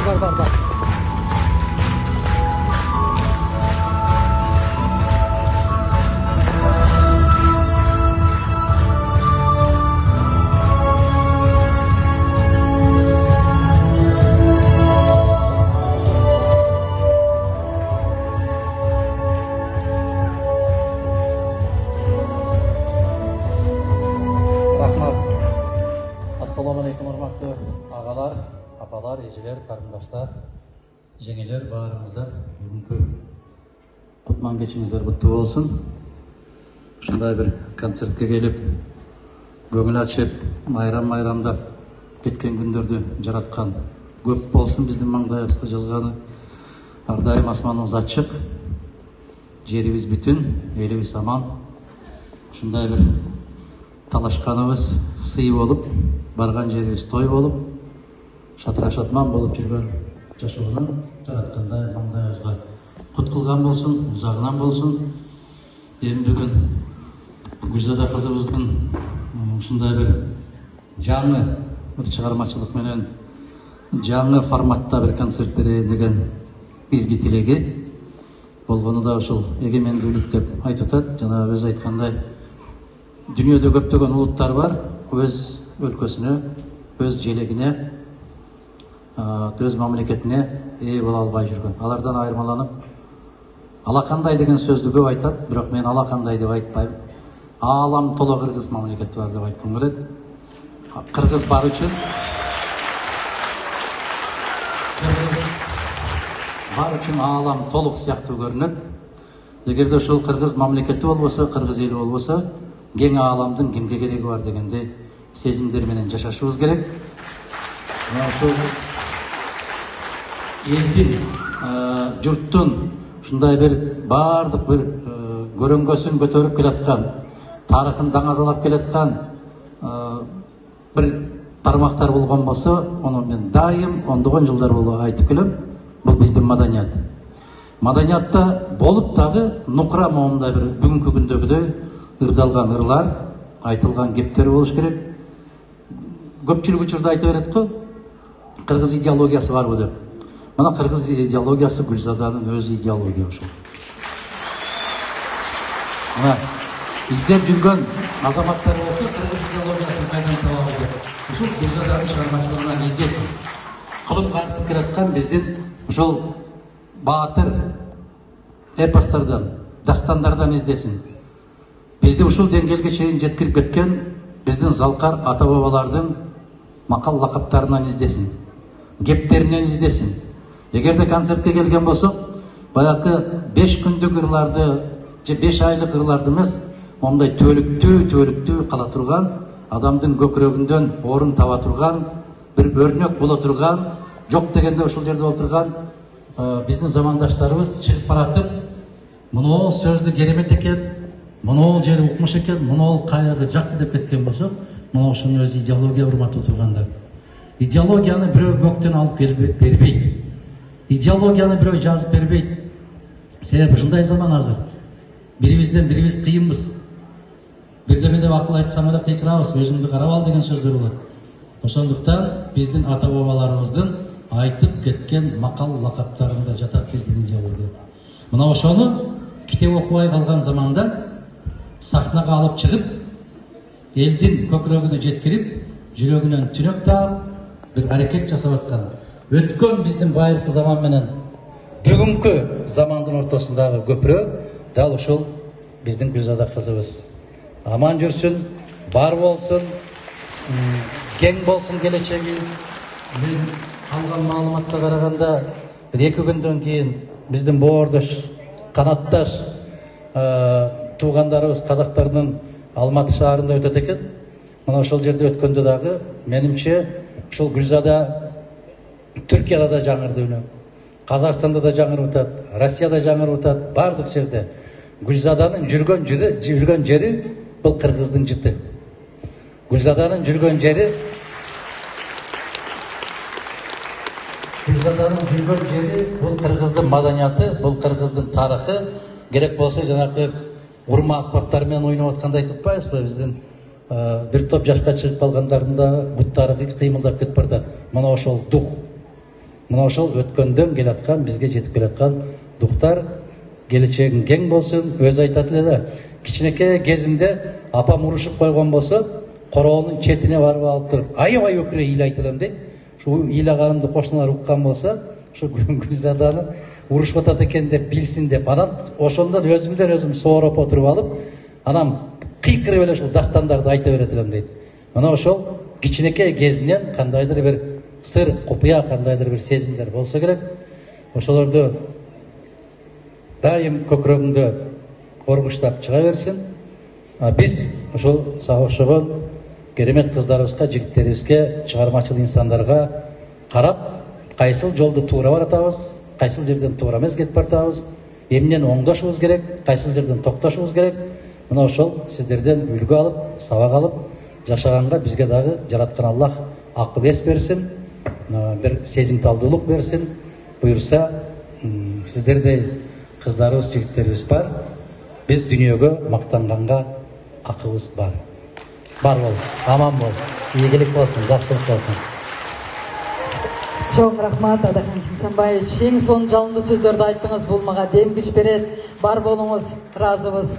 Бар. Assalamualaikum урматтуу агалар, апалар, эжелер, карындаштар, жеңелер, баарыңыздар бүгүнкү кутман кечиңиздер куттуу болсун. Ушундай бир концертке келип, көңүл ачып, майрамдап кеткен күндөрдү жараткан көп болсун биздин маңдайыбызга жазганы. Ар дайым асманыбыз ачык, жерибиз бүтүн, элибиз аман. Ушундай бир талашканыбыз сый болуп, барган жерибиз той болуп, шатыра шатман болуп жүргөн жашоону жараткандай маңдайыбызга кут кылган болсун, узагынан болсун. Эми бүгүн Гүлзада кызыбыздын ушундай бир жаңы бир чыгармачылык менен жаңы форматта бир концерт берейин деген изги тилеги болгону да ушул эгемендүүлүк деп айтып атат. Жана өз айткандай, дүйнөдө көптөгөн улуттар бар, өз өлкөсүнө, өз желегине, өз мамлекетине ээ боло албай жүргөн. Алардан айырмаланып, алакандай деген сөздү көп айтат, бирок мен алакандай деп айтпайм. Аалам толо кыргыз мамлекети бар деп айткым келет. Кыргыз бар үчүн, аалам толук сыяктуу көрүнөт. Эгерде ушул кыргыз мамлекети болбосо, кыргыз эли болбосо, кең ааламдын кимге кереги бар дегенди сезимдер менен жашашыбыз керек. Ошол элдин, журттун ушундай бир баардык бир көрөңгөсүн көтөрүп келаткан, тарыхын даңазалап келаткан бир тармактар болгон болсо, ону мен дайым ондогон жылдар болуп айтып келем. Бул биздин маданият. Маданиятта болуп дагы нукура моундай бир бүгүнкү күндөгүдөй ырдалган ырлар, айтылган кептер болуш керек. Көпчүлүк учурда айта берет го, кыргыз идеологиясы барбы деп. Мына кыргыз идеологиясы Гүлзаданын өз идеология ошол. Мына издеп жүргөн азаматтар болсо, кыргыз идеологиясын кайдан табабыз деп. Ушул Гүлзаданын чыгармачылыгынан издесин. Кылып кайтып келаткан биздин ушул баатыр эпостардан, дастандардан издесин. Бизди ушул деңгээлге чейин жеткирип кеткен биздин залкар ата бабалардын макал лакаптарынан издесин, кептеринен издесин. Эгерде концертке келген болсок, баягы 5 күндүк ырларды же 5 айлык ырларды эмес, мондай төлүктүү кала турган, адамдын көкүрөгүндөн орун таба турган, бир өрнөк боло турган, жок дегенде ушул жерде отурган биздин замандаштарыбыз чыгып баратып, мынау сөздү керемет экен, мынау жери укмуш экен, мынау кайрыгы жакты деп кеткен болсо, мына ошонун өз идеология урматтуу тургандар. Идеологияны бирөө көктөн алып келип бербейт. Идеологияны бирөө жазып бербейт. Себеби ушундай заман азыр. Бирибизден бирибиз кыйынбыз. Бирдеме деп акыл айтсам эле кыйкырабыз, өзүңдү карап ал деген сөздөр болот. Ошондуктан биздин ата бабаларыбыздын айтып кеткен макал лакаптарында жатат биздин идеология. Мына ошону китеп окубай калган заманда сахнага алып чыгып, элдин көкүрөгүнө жеткирип, жүрөгүнөн түнөк таап, бир аракет жасап аткан. Өткөн биздин байыркы заман менен бүгүнкү замандын ортосундагы көпүрө дал ушул биздин Гүлзада кызыбыз. Аман жүрсүн, бар болсун, кең болсун келечеги. Мен алган маалыматка караганда, бир 2 күндөн кийин биздин боордош, канатташ туугандарыбыз казактардын Алматы шаарында өтөт экен. Мына ошол жерде өткөндө дагы менимче ушул Гүлзада Түркияда да жаңырды үнү, Казакстанда да жаңырып атат, Россияда жаңырып атат, бардык жерде. Гүлзаданын жүргөн жери бул кыргыздын жыты. Гүлзаданын жүргөн жери бул кыргыздын маданияты, бул кыргыздын тарыхы. Керек болсо жанакы урма аспаптары менен ойноп атканда айтып атпайбызбы, биздин бир топ жашка чыгып калгандардын да буттары кыймылдап кетип барат. Мына ошол дух. мына ошол өткөндөн келаткан бизге жетип келаткан дуктар келечегиң кең болсун. Өзү айтат эле да, кичинекей кезимде апам урушуп койгон болсо, короонун четине барып алып туруп, аябай өкүрө ыйлайт элем дейт. Ушул ыйлаганымды кошуналар уккан болсо, ушу Гүлзаданы урушуп атат экен деп билсин деп, анан ошондон өзүмдөн өзүм сооруп отуруп алып, анан кыйкырып эле ушул дастандарды айта берет элем дейт. Мына ошол кичинекей кезинен кандайдыр бир сыр, купуя, кандайдыр бир сезимдер болсо керек. Ошолорду дайым көкүрөгүңдө оргуштап чыга берсин. Биз ошол сага окшогон керемет кыздарыбызга, жигиттерибизге, чыгармачыл инсандарга карап, кайсыл жолду туура баратабыз, кайсыл жерден туура эмес кетип баратабыз, эмнени оңдошубуз керек, кайсыл жерден токтошубуз керек. Мына ошол сиздерден үлгү алып, сабак алып жашаганга бизге дагы жараткан Аллах акыл эс берсин, бир сезимталдуулук берсин. Буюрса, сиздердей кыздарыбыз, жигиттерибиз бар. Биз дүйнөгө мактанганга акыбыз бар. Бар бол, аман бол, ийгилик болсун, жакшылык болсун. Чоң рахмат, Адахан Кимсанбаевич. Эң сонун жалындуу сөздөрдү айттыңыз, бул мага дем күч берет. Бар болуңуз, ыраазыбыз.